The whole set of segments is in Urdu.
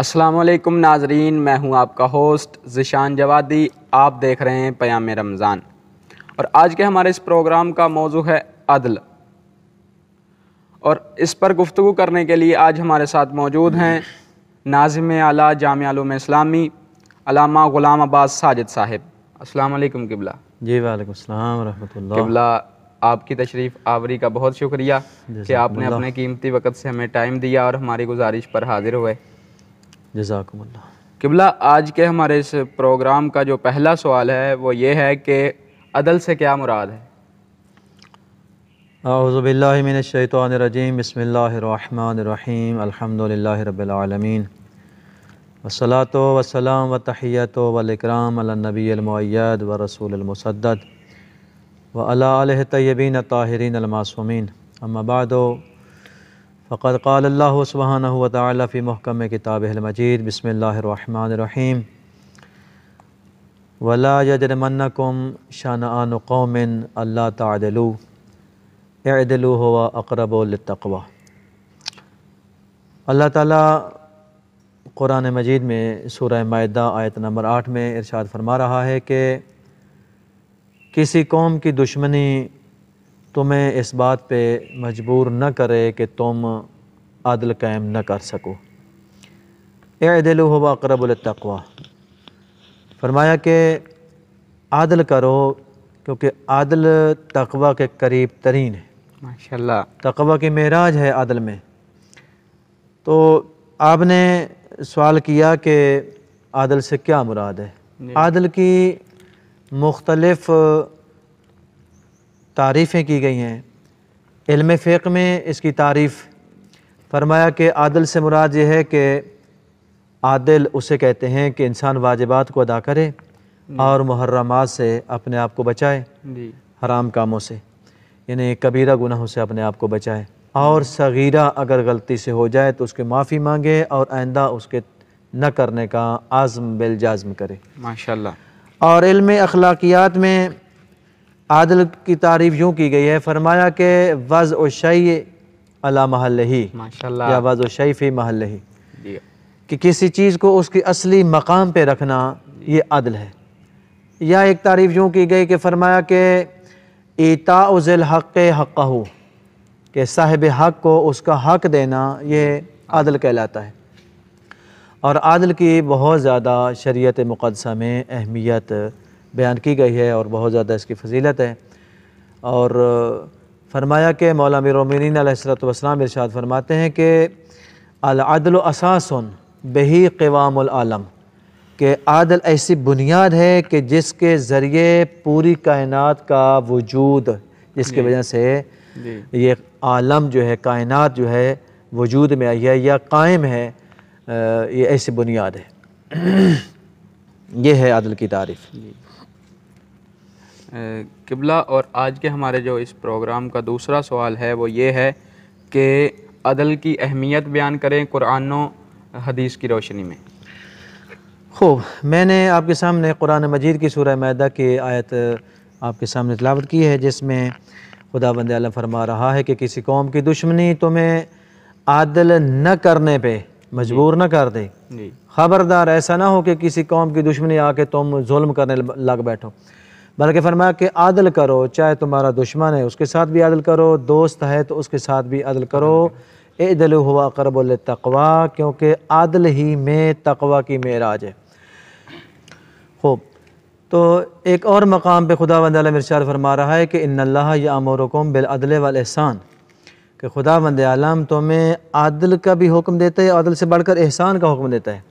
السلام علیکم ناظرین، میں ہوں آپ کا ہوسٹ ذیشان جوادی۔ آپ دیکھ رہے ہیں پیام رمضان، اور آج کے ہمارے اس پروگرام کا موضوع ہے عدل، اور اس پر گفتگو کرنے کے لیے آج ہمارے ساتھ موجود ہیں ناظم اعلیٰ جامعہ علوم اسلامی علامہ غلام عباس ساجد صاحب۔ السلام علیکم قبلہ۔ جی وعلیکم السلام ورحمۃ اللہ۔ قبلہ، آپ کی تشریف آوری کا بہت شکریہ کہ آپ نے اپنے قیمتی وقت سے ہمیں ٹائم دیا اور ہماری گزارش پر حاضر ہوئے۔ جزاکم اللہ۔ قبلہ، آج کے ہمارے اس پروگرام کا جو پہلا سوال ہے وہ یہ ہے کہ عدل سے کیا مراد ہے؟ اعوذ باللہ من الشیطان الرجیم، بسم اللہ الرحمن الرحیم، الحمدللہ رب العالمین، والصلاة والسلام والتحیۃ والاکرام علی النبی المؤید والرسول المسدد وعلی آلہ الطیبین الطاہرین المعصومین، اما بعد فقد قال اللہ سبحانہ وتعالی فی محکم کتابہ المجید، بسم اللہ الرحمن الرحیم، ولا یجرمنکم شنآن قوم الا تعدلوا اعدلوا هو اقرب للتقوی۔ اللہ تعالیٰ قرآن مجید میں سورہ مائدہ آیت نمبر 8 میں ارشاد فرما رہا ہے کہ کسی قوم کی دشمنی تمہیں اس بات پہ مجبور نہ کرے کہ تم عدل قائم نہ کر سکو۔ اعدلوا هو اقرب للتقوی، فرمایا کہ عدل کرو کیونکہ عدل تقوی کے قریب ترین ہے۔ ماشاءاللہ، تقوی کی معراج ہے عدل میں۔ تو آپ نے سوال کیا کہ عدل سے کیا مراد ہے؟ عدل کی مختلف تعریفیں کی گئی ہیں۔ علم فقہ میں اس کی تعریف فرمایا کہ عدل سے مراد یہ ہے کہ عادل اسے کہتے ہیں کہ انسان واجبات کو ادا کرے اور محرمات سے اپنے آپ کو بچائے، حرام کاموں سے یعنی کبیرہ گناہوں سے اپنے آپ کو بچائے، اور صغیرہ اگر غلطی سے ہو جائے تو اس کی معافی مانگے اور آئندہ اس کے نہ کرنے کا عزم بالجزم کرے۔ ماشاءاللہ۔ اور علم اخلاقیات میں عدل کی تعریف یوں کی گئی ہے، فرمایا کہ وضع الشیء علی محلہ، ماشاءاللہ، یا وضع الشیء فی محلہ، جی، کہ کسی چیز کو اس کی اصلی مقام پہ رکھنا یہ عدل ہے۔ یا ایک تعریف یوں کی گئی کہ فرمایا کہ ایتاء ذی الحق حقہ، کہ صاحب حق کو اس کا حق دینا یہ عدل کہلاتا ہے۔ اور عدل کی بہت زیادہ شریعت مقدسہ میں اہمیت بیان کی گئی ہے اور بہت زیادہ اس کی فضیلت ہے۔ اور فرمایا کہ مولا امیر المومنین علیہ السلام ارشاد فرماتے ہیں کہ العدل اساس بہ قوام العالم، کہ عدل ایسی بنیاد ہے کہ جس کے ذریعے پوری کائنات کا وجود، جس کی وجہ سے یہ عالم جو ہے، کائنات جو ہے وجود میں آئی ہے یا قائم ہے، یہ ایسی بنیاد ہے۔ یہ ہے عدل کی تعریف۔ قبلہ، اور آج کے ہمارے جو اس پروگرام کا دوسرا سوال ہے وہ یہ ہے کہ عدل کی اہمیت بیان کریں قرآن و حدیث کی روشنی میں۔ خوب، میں نے آپ کے سامنے قرآن مجید کی سورہ مائدہ کی آیت آپ کے سامنے تلاوت کی ہے، جس میں خداوند عالم فرما رہا ہے کہ کسی قوم کی دشمنی تمہیں عدل نہ کرنے پہ مجبور نہ کر دے۔ خبردار ایسا نہ ہو کہ کسی قوم کی دشمنی آ کے تم ظلم کرنے لگ بیٹھو، بلکہ فرمایا کہ عدل کرو، چاہے تمہارا دشمن ہے اس کے ساتھ بھی عدل کرو، دوست ہے تو اس کے ساتھ بھی عدل کرو۔ اعدلوا هو اقرب للتقوی، کیونکہ عدل ہی میں تقوی کی معراج ہے۔ خوب، تو ایک اور مقام پہ خداوند عالم ارشاد فرما رہا ہے کہ ان اللہ یامرکم بالعدل والاحسان، کہ خداوند عالم تمہیں عدل کا بھی حکم دیتا ہے، عدل سے بڑھ کر احسان کا حکم دیتا ہے۔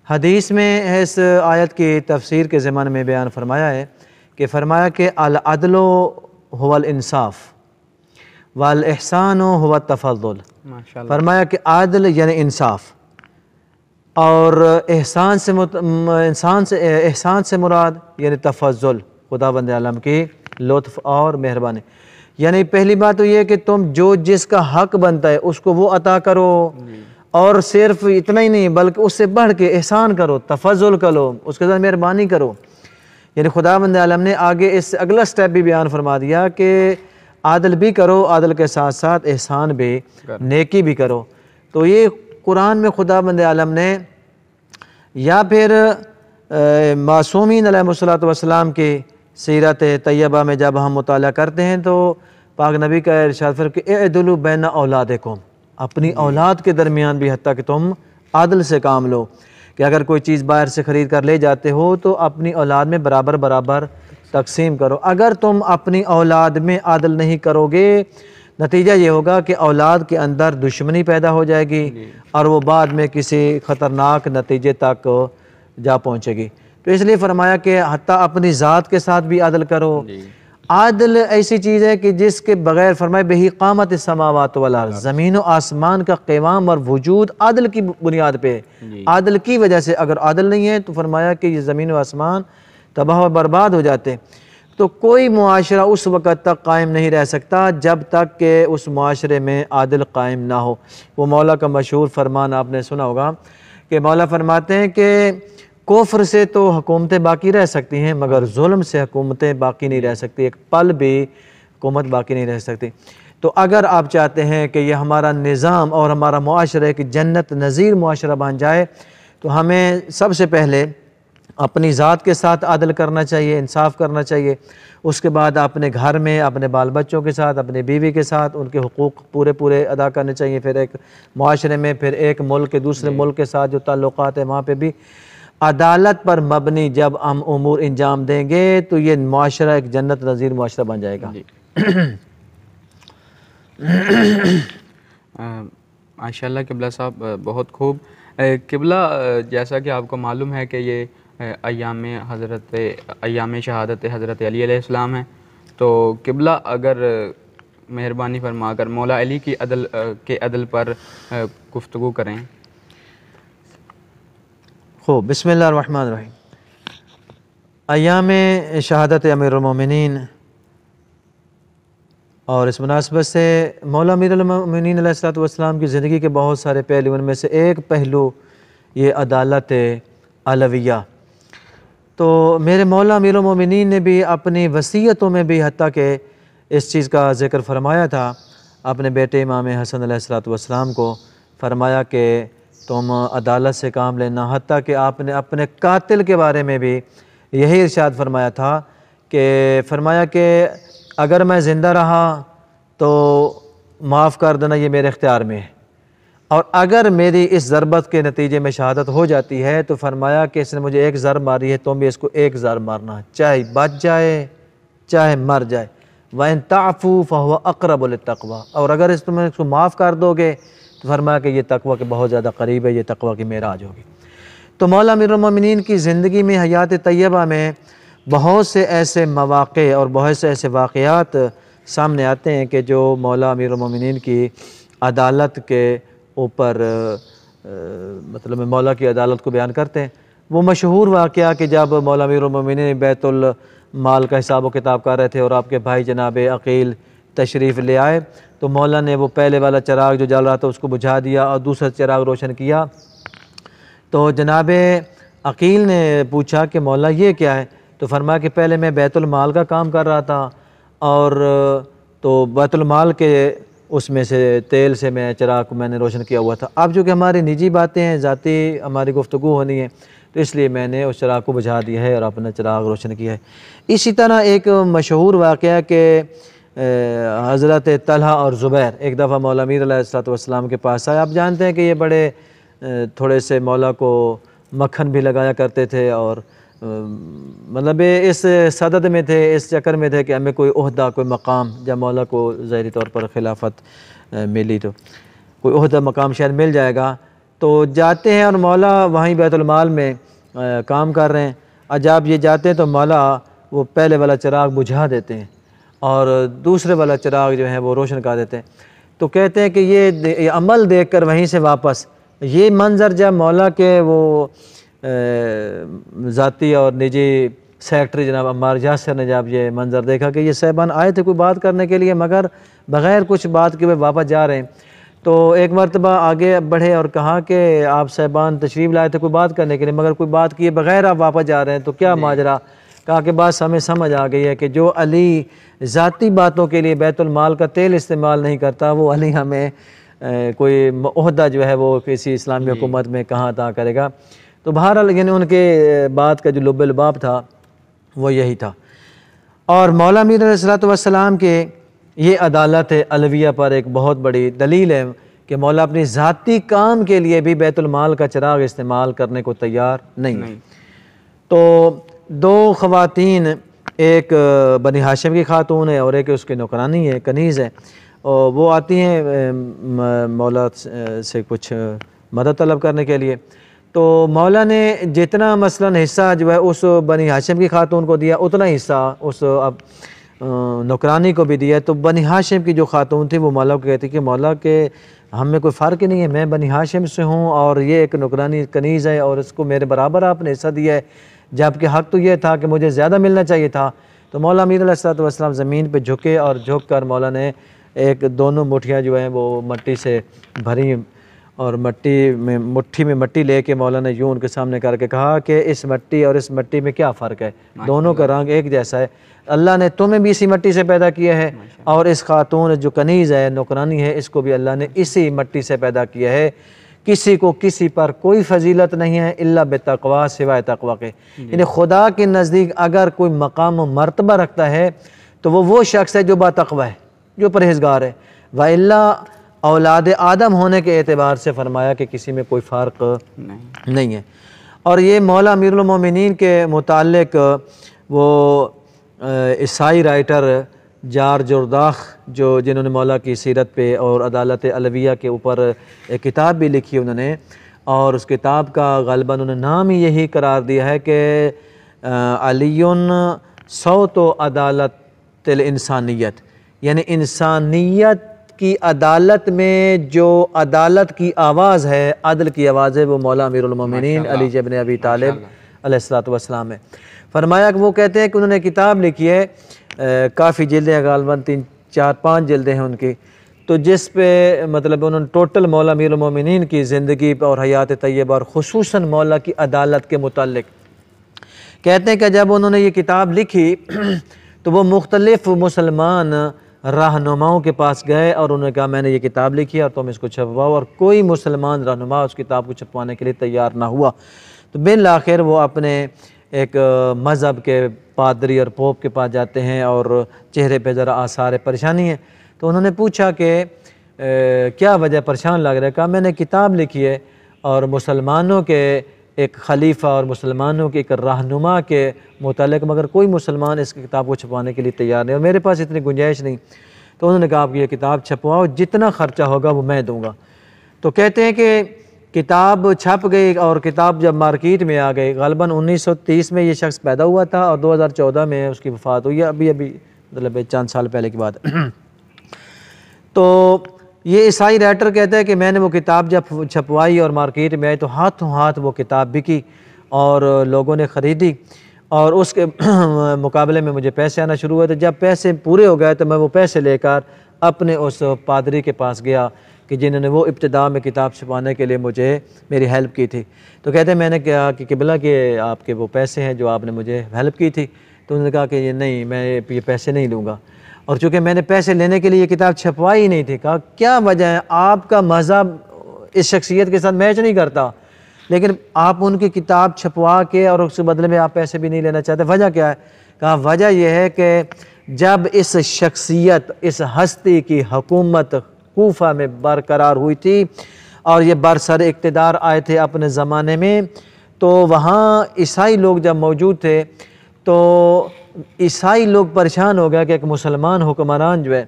حدیث میں اس آیت کی تفسیر کے زمانے میں بیان فرمایا ہے کہ فرمایا کہ العدل هو الانصاف والاحسان هو التفضل، فرمایا کہ عدل یعنی انصاف، اور احسان سے مراد یعنی تفضل، خداوند عالم کی لطف اور مہربانی۔ یعنی پہلی بات تو یہ کہ تم جو جس کا حق بنتا ہے اس کو وہ عطا کرو، اور صرف اتنا ہی نہیں بلکہ اس سے بڑھ کے احسان کرو، تفضل کرو، اس کے ساتھ مہربانی کرو۔ یعنی خداوند عالم نے آگے اس سے اگلا سٹیپ بھی بیان فرما دیا کہ عادل بھی کرو، عادل کے ساتھ ساتھ احسان بھی، نیکی بھی کرو۔ تو یہ قرآن میں خداوند عالم نے یا پھر معصومین علیہ الصلوۃ والسلام کی سیرت طیبہ میں جب ہم مطالعہ کرتے ہیں تو پاک نبی کا ارشاد فرمایا کہ اعدلوا بین اولادکم، اپنی اولاد کے درمیان بھی حتیٰ کہ تم عدل سے کام لو، کہ اگر کوئی چیز باہر سے خرید کر لے جاتے ہو تو اپنی اولاد میں برابر برابر تقسیم کرو۔ اگر تم اپنی اولاد میں عدل نہیں کرو گے نتیجہ یہ ہوگا کہ اولاد کے اندر دشمنی پیدا ہو جائے گی اور وہ بعد میں کسی خطرناک نتیجے تک جا پہنچے گی۔ تو اس لیے فرمایا کہ حتیٰ اپنی ذات کے ساتھ بھی عدل کرو۔ عدل ایسی چیز ہے کہ جس کے بغیر فرمائے بہی قامت السماوات والارض، زمین و آسمان کا قیام اور وجود عدل کی بنیاد پہ، عدل کی وجہ سے۔ اگر عدل نہیں ہے تو فرمایا کہ یہ زمین و آسمان تباہ و برباد ہو جاتے۔ تو کوئی معاشرہ اس وقت تک قائم نہیں رہ سکتا جب تک کہ اس معاشرے میں عدل قائم نہ ہو۔ وہ مولا کا مشہور فرمان آپ نے سنا ہوگا کہ مولا فرماتے ہیں کہ کفر سے تو حکومتیں باقی رہ سکتی ہیں مگر ظلم سے حکومتیں باقی نہیں رہ سکتی، ایک پل بھی حکومت باقی نہیں رہ سکتی۔ تو اگر آپ چاہتے ہیں کہ یہ ہمارا نظام اور ہمارا معاشرہ ایک جنت نظیر معاشرہ بن جائے تو ہمیں سب سے پہلے اپنی ذات کے ساتھ عدل کرنا چاہیے، انصاف کرنا چاہیے۔ اس کے بعد اپنے گھر میں اپنے بال بچوں کے ساتھ، اپنی بیوی کے ساتھ ان کے حقوق پورے ادا کرنے چاہیے۔ پھر ایک معاشرے میں، پھر ایک ملک کے دوسرے ملک کے ساتھ جو تعلقات ہیں وہاں پہ بھی عدالت پر مبنی جب ہم امور انجام دیں گے تو یہ معاشرہ ایک جنت نظیر معاشرہ بن جائے گا۔ ماشاءاللہ قبلہ صاحب بہت خوب۔ قبلہ جیسا کہ آپ کو معلوم ہے کہ یہ ایام شہادت حضرت علی علیہ السلام ہیں، تو قبلہ اگر مہربانی فرما کر مولا علی کی عدل پر گفتگو کریں۔ خوب، بسم اللہ الرحمن الرحیم۔ ایام شہادت امیر المومنین، اور اس مناسبت سے مولا امیر المومنین علیہ السلام کی زندگی کے بہت سارے پہلو، ان میں سے ایک پہلو یہ عدالت علویہ۔ تو میرے مولا امیر المومنین نے بھی اپنی وصیتوں میں بھی حتیٰ کہ اس چیز کا ذکر فرمایا تھا اپنے بیٹے امام حسن علیہ السلام کو، فرمایا کہ تم عدالت سے کام لینا، حتیٰ کہ آپ نے اپنے قاتل کے بارے میں بھی یہی ارشاد فرمایا تھا کہ فرمایا کہ اگر میں زندہ رہا تو معاف کر دینا، یہ میرے اختیار میں ہے، اور اگر میری اس ضربت کے نتیجے میں شہادت ہو جاتی ہے تو فرمایا کہ اس نے مجھے ایک ضرب ماری ہے، تم بھی اس کو ایک ضرب مارنا، چاہے بچ جائے چاہے مر جائے۔ وَإِن تَعْفُوا فَهُوَ أَقْرَبُ لِلتَّقْوَىٰ، اور اگر تم اس کو معاف کر دو گے تو فرمایا کہ یہ تقویٰ کے بہت زیادہ قریب ہے، یہ تقویٰ کی معراج ہوگی۔ تو مولا امیر المومنین کی زندگی میں، حیات طیبہ میں بہت سے ایسے مواقع اور بہت سے ایسے واقعات سامنے آتے ہیں کہ جو مولا امیر المومنین کی عدالت کے اوپر مطلب مولا کی عدالت کو بیان کرتے ہیں۔ وہ مشہور واقعہ کہ جب مولا امیر المومنین بیت المال کا حساب و کتاب کر رہے تھے اور آپ کے بھائی جناب عقیل تشریف لے آئے تو مولا نے وہ پہلے والا چراغ جو جل رہا تھا اس کو بجھا دیا اور دوسرا چراغ روشن کیا۔ تو جناب عقیل نے پوچھا کہ مولا یہ کیا ہے؟ تو فرمایا کہ پہلے میں بیت المال کا کام کر رہا تھا اور تو بیت المال کے اس میں سے تیل سے میں چراغ کو میں نے روشن کیا ہوا تھا۔ اب جو کہ ہماری نجی باتیں ہیں، ذاتی ہماری گفتگو ہونی ہے، تو اس لیے میں نے اس چراغ کو بجھا دیا ہے اور اپنا چراغ روشن کیا ہے۔ اسی طرح ایک مشہور واقعہ کہ حضرت طلحہ اور زبیر ایک دفعہ مولا امیر علیہ السلام کے پاس آئے۔ آپ جانتے ہیں کہ یہ بڑے تھوڑے سے مولا کو مکھن بھی لگایا کرتے تھے اور مطلب اس صدد میں تھے، اس چکر میں تھے کہ ہمیں کوئی عہدہ، کوئی مقام، جب مولا کو ظاہری طور پر خلافت ملی تو کوئی عہدہ مقام شاید مل جائے گا، تو جاتے ہیں اور مولا وہیں بیت المال میں کام کر رہے ہیں۔ اور جب یہ جاتے ہیں تو مولا وہ پہلے والا چراغ بجھا دیتے ہیں اور دوسرے والا چراغ جو ہے وہ روشن کر دیتے ہیں۔ تو کہتے ہیں کہ یہ عمل دیکھ کر وہیں سے واپس یہ منظر جب مولا کے وہ ذاتی اور نجی سیکٹری جناب عمار یاسر نے جب یہ منظر دیکھا کہ یہ صاحبان آئے تھے کوئی بات کرنے کے لیے مگر بغیر کچھ بات کے وہ واپس جا رہے ہیں، تو ایک مرتبہ آگے بڑھے اور کہا کہ آپ صاحبان تشریف لائے تھے کوئی بات کرنے کے لیے مگر کوئی بات کیے بغیر آپ واپس جا رہے ہیں، تو کیا ماجرا؟ کہا کہ بات ہمیں سمجھ آ گئی ہے کہ جو علی ذاتی باتوں کے لیے بیت المال کا تیل استعمال نہیں کرتا، وہ علی ہمیں کوئی عہدہ جو ہے وہ کسی اسلامی حکومت میں کہاں عطا کرے گا. تو بہرحال یعنی ان کے بات کا جو لب لباب تھا وہ یہی تھا. اور مولا امیر علیہ الصلوۃ والسلام کے یہ عدالت علویہ پر ایک بہت بڑی دلیل ہے کہ مولا اپنی ذاتی کام کے لیے بھی بیت المال کا چراغ استعمال کرنے کو تیار نہیں. تو دو خواتین، ایک بنی ہاشم کی خاتون ہے اور ایک اس کی نوکرانی ہے، کنیز ہے، اور وہ آتی ہیں مولا سے کچھ مدد طلب کرنے کے لیے. تو مولا نے جتنا مثلا حصہ جو ہے اس بنی ہاشم کی خاتون کو دیا، اتنا حصہ اس نوکرانی کو بھی دیا. تو بنی ہاشم کی جو خاتون تھی وہ مولا کو کہتی کہ مولا کہ ہم میں کوئی فرق ہی نہیں ہے، میں بنی ہاشم سے ہوں اور یہ ایک نوکرانی کنیز ہے اور اس کو میرے برابر آپ نے حصہ دیا ہے، جبکہ حق تو یہ تھا کہ مجھے زیادہ ملنا چاہیے تھا. تو مولا امیر علیہ الصلوۃ والسلام زمین پہ جھکے اور جھک کر مولا نے ایک دونوں مٹھیاں جو ہیں وہ مٹی سے بھری اور مٹھی میں مٹی لے کے مولا نے یوں ان کے سامنے کر کے کہا کہ اس مٹی اور اس مٹی میں کیا فرق ہے، دونوں کا رنگ ایک جیسا ہے. اللہ نے تمہیں بھی اسی مٹی سے پیدا کیا ہے اور اس خاتون جو کنیز ہے، نوکرانی ہے، اس کو بھی اللہ نے اسی مٹی سے پیدا کیا ہے. کسی کو کسی پر کوئی فضیلت نہیں ہے الا بتقوا، سوائے تقوی کے. یعنی خدا کے نزدیک اگر کوئی مقام و مرتبہ رکھتا ہے تو وہ شخص ہے جو با تقوی ہے، جو پرہیزگار ہے. وَإِلَّا اولاد آدم ہونے کے اعتبار سے فرمایا کہ کسی میں کوئی فرق نہیں ہے. اور یہ مولا امیر المومنین کے متعلق وہ عیسائی رائٹر جار جرداخ جنہوں نے مولا کی سیرت پہ اور عدالت علویہ کے اوپر ایک کتاب بھی لکھی انہوں نے، اور اس کتاب کا غالباً انہوں نے نام ہی یہی قرار دیا ہے کہ علی صوت و عدالت الانسانیت، یعنی انسانیت کی عدالت میں جو عدالت کی آواز ہے، عدل کی آواز ہے، وہ مولا امیر المومنین علی ابن ابی طالب علیہ الصلوۃ والسلام ہے. فرمایا کہ وہ کہتے ہیں کہ انہوں نے کتاب لکھی ہے، کافی جلدیں ہیں، غالباً 3-4-5 جلدیں ہیں ان کی، تو جس پہ مطلب انہوں نے ٹوٹل مولا امیر المومنین کی زندگی اور حیات طیبہ اور خصوصاً مولا کی عدالت کے متعلق کہتے ہیں کہ جب انہوں نے یہ کتاب لکھی تو وہ مختلف مسلمان رہنماؤں کے پاس گئے اور انہوں نے کہا میں نے یہ کتاب لکھی ہے اور تم اس کو چھپواؤ، اور کوئی مسلمان رہنما اس کتاب کو چھپوانے کے لیے تیار نہ ہوا. تو بالآخر وہ اپنے ایک مذہب کے پادری اور پوپ کے پاس جاتے ہیں اور چہرے پہ ذرا آثار پریشانی ہے. تو انہوں نے پوچھا کہ کیا وجہ پریشان لگ رہا ہے؟ کہا میں نے کتاب لکھی ہے اور مسلمانوں کے ایک خلیفہ اور مسلمانوں کے ایک رہنما کے متعلق، مگر کوئی مسلمان اس کتاب کو چھپوانے کے لیے تیار نہیں اور میرے پاس اتنی گنجائش نہیں. تو انہوں نے کہا آپ یہ کتاب چھپواؤ، جتنا خرچہ ہوگا وہ میں دوں گا. تو کہتے ہیں کہ کتاب چھپ گئی اور کتاب جب مارکیٹ میں آ گئی، غالباً 1930 میں یہ شخص پیدا ہوا تھا اور 2014 میں اس کی وفات ہوئی ہے، ابھی مطلب چند سال پہلے کی بات. تو یہ عیسائی رائٹر کہتا ہے کہ میں نے وہ کتاب جب چھپوائی اور مارکیٹ میں آئی تو ہاتھوں ہاتھ وہ کتاب بکی اور لوگوں نے خریدی اور اس کے مقابلے میں مجھے پیسے آنا شروع ہوئے. تو جب پیسے پورے ہو گئے تو میں وہ پیسے لے کر اپنے اس پادری کے پاس گیا کہ جنہوں نے وہ ابتدا میں کتاب چھپانے کے لیے مجھے میری ہیلپ کی تھی. تو کہتے ہیں میں نے کہا کہ قبلہ کہ آپ کے وہ پیسے ہیں جو آپ نے مجھے ہیلپ کی تھی. تو انہوں نے کہا کہ یہ نہیں، میں یہ پیسے نہیں لوں گا، اور چونکہ میں نے پیسے لینے کے لیے یہ کتاب چھپوائی ہی نہیں تھی. کہا کیا وجہ ہے؟ آپ کا مذہب اس شخصیت کے ساتھ میچ نہیں کرتا، لیکن آپ ان کی کتاب چھپوا کے اور اس کے بدلے میں آپ پیسے بھی نہیں لینا چاہتے، وجہ کیا ہے؟ کہا وجہ یہ ہے کہ جب اس شخصیت، اس ہستی کی حکومت کوفہ میں برقرار ہوئی تھی اور یہ برسر اقتدار آئے تھے اپنے زمانے میں، تو وہاں عیسائی لوگ جب موجود تھے تو عیسائی لوگ پریشان ہو گیا کہ ایک مسلمان حکمران جو ہے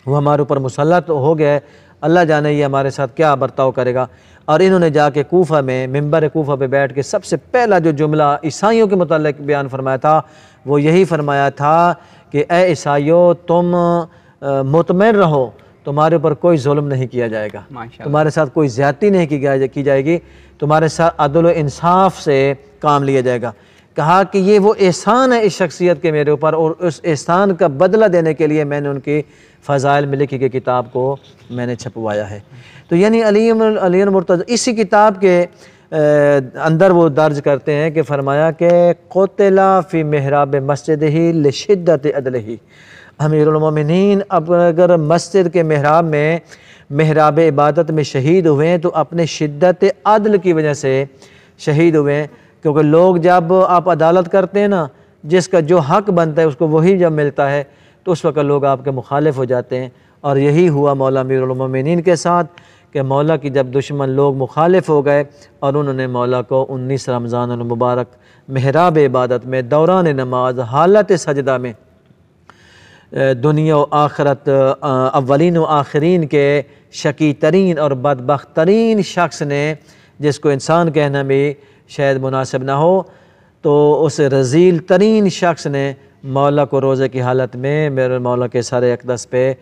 وہ ہمارے اوپر مسلط ہو گیا ہے، اللہ جانے یہ ہمارے ساتھ کیا برتاؤ کرے گا. اور انہوں نے جا کے کوفہ میں ممبر کوفہ پہ بیٹھ کے سب سے پہلا جو جملہ عیسائیوں کے متعلق بیان فرمایا تھا وہ یہی فرمایا تھا کہ اے عیسائیوں تم مطمئن رہو، تمہارے اوپر کوئی ظلم نہیں کیا جائے گا، تمہارے ساتھ کوئی زیادتی نہیں کی جائے گی، تمہارے ساتھ عدل و انصاف سے کام لیا جائے گا. کہا کہ یہ وہ احسان ہے اس شخصیت کے میرے اوپر، اور اس احسان کا بدلہ دینے کے لیے میں نے ان کی فضائل میں لکھی گئی کتاب کو میں نے چھپوایا ہے. تو یعنی علی مرتضی اسی کتاب کے اندر وہ درج کرتے ہیں کہ فرمایا کہ قتل فی محراب مسجدہ لشدت عدلہ، امیر المومنین اگر مسجد کے محراب میں محراب عبادت میں شہید ہوئے ہیں تو اپنے شدت عدل کی وجہ سے شہید ہوئے ہیں، کیونکہ لوگ جب آپ عدالت کرتے ہیں نا، جس کا جو حق بنتا ہے اس کو وہی جب ملتا ہے تو اس وقت لوگ آپ کے مخالف ہو جاتے ہیں، اور یہی ہوا مولا امیر المومنین کے ساتھ کہ مولا کی جب دشمن لوگ مخالف ہو گئے اور انہوں نے مولا کو 19 رمضان المبارک محراب عبادت میں دوران نماز حالت سجدہ میں دنیا و آخرت اولین و آخرین کے شقی ترین اور بدبخت ترین شخص نے، جس کو انسان کہنا بھی شاید مناسب نہ ہو، تو اس رذیل ترین شخص نے مولا کو روزے کی حالت میں میرے مولا کے سر اقدس پہ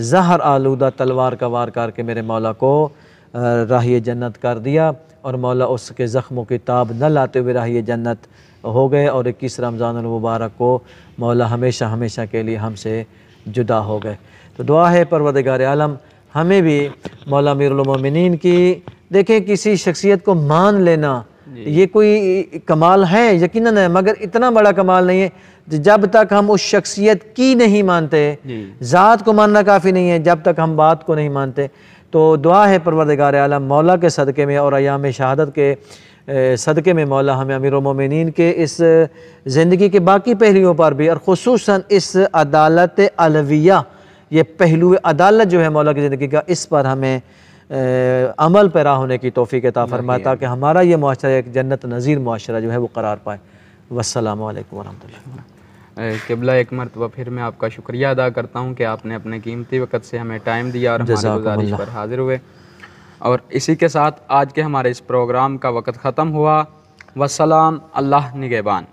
زہر آلودہ تلوار کا وار کر کے میرے مولا کو راہی جنت کر دیا، اور مولا اس کے زخموں کی تاب نہ لاتے ہوئے راہی جنت ہو گئے، اور 21 رمضان المبارک کو مولا ہمیشہ ہمیشہ کے لیے ہم سے جدا ہو گئے۔ تو دعا ہے پروردگار عالم ہمیں بھی مولا امیر المومنین کی، دیکھیں کسی شخصیت کو مان لینا یہ کوئی کمال ہے یقیناً ہے، مگر اتنا بڑا کمال نہیں ہے جب تک ہم اس شخصیت کی نہیں مانتے۔ ذات کو ماننا کافی نہیں ہے جب تک ہم بات کو نہیں مانتے۔ تو دعا ہے پروردگار عالم مولا کے صدقے میں اور ایام شہادت کے صدقے میں مولا ہمیں امیر المومنین کے اس زندگی کے باقی پہلوؤں پر بھی، اور خصوصاً اس عدالت علویہ، یہ پہلو عدالت جو ہے مولا کی زندگی کا، اس پر ہمیں عمل پیرا ہونے کی توفیق عطا فرمائے تاکہ ہمارا یہ معاشرہ ایک جنت نظیر معاشرہ جو ہے وہ قرار پائے۔ والسلام علیکم ورحمۃ اللہ۔ قبلہ ایک مرتبہ پھر میں آپ کا شکریہ ادا کرتا ہوں کہ آپ نے اپنے قیمتی وقت سے ہمیں ٹائم دیا اور ہماری گزارش پر حاضر ہوئے، اور اسی کے ساتھ آج کے ہمارے اس پروگرام کا وقت ختم ہوا۔ والسلام، اللہ نگہبان۔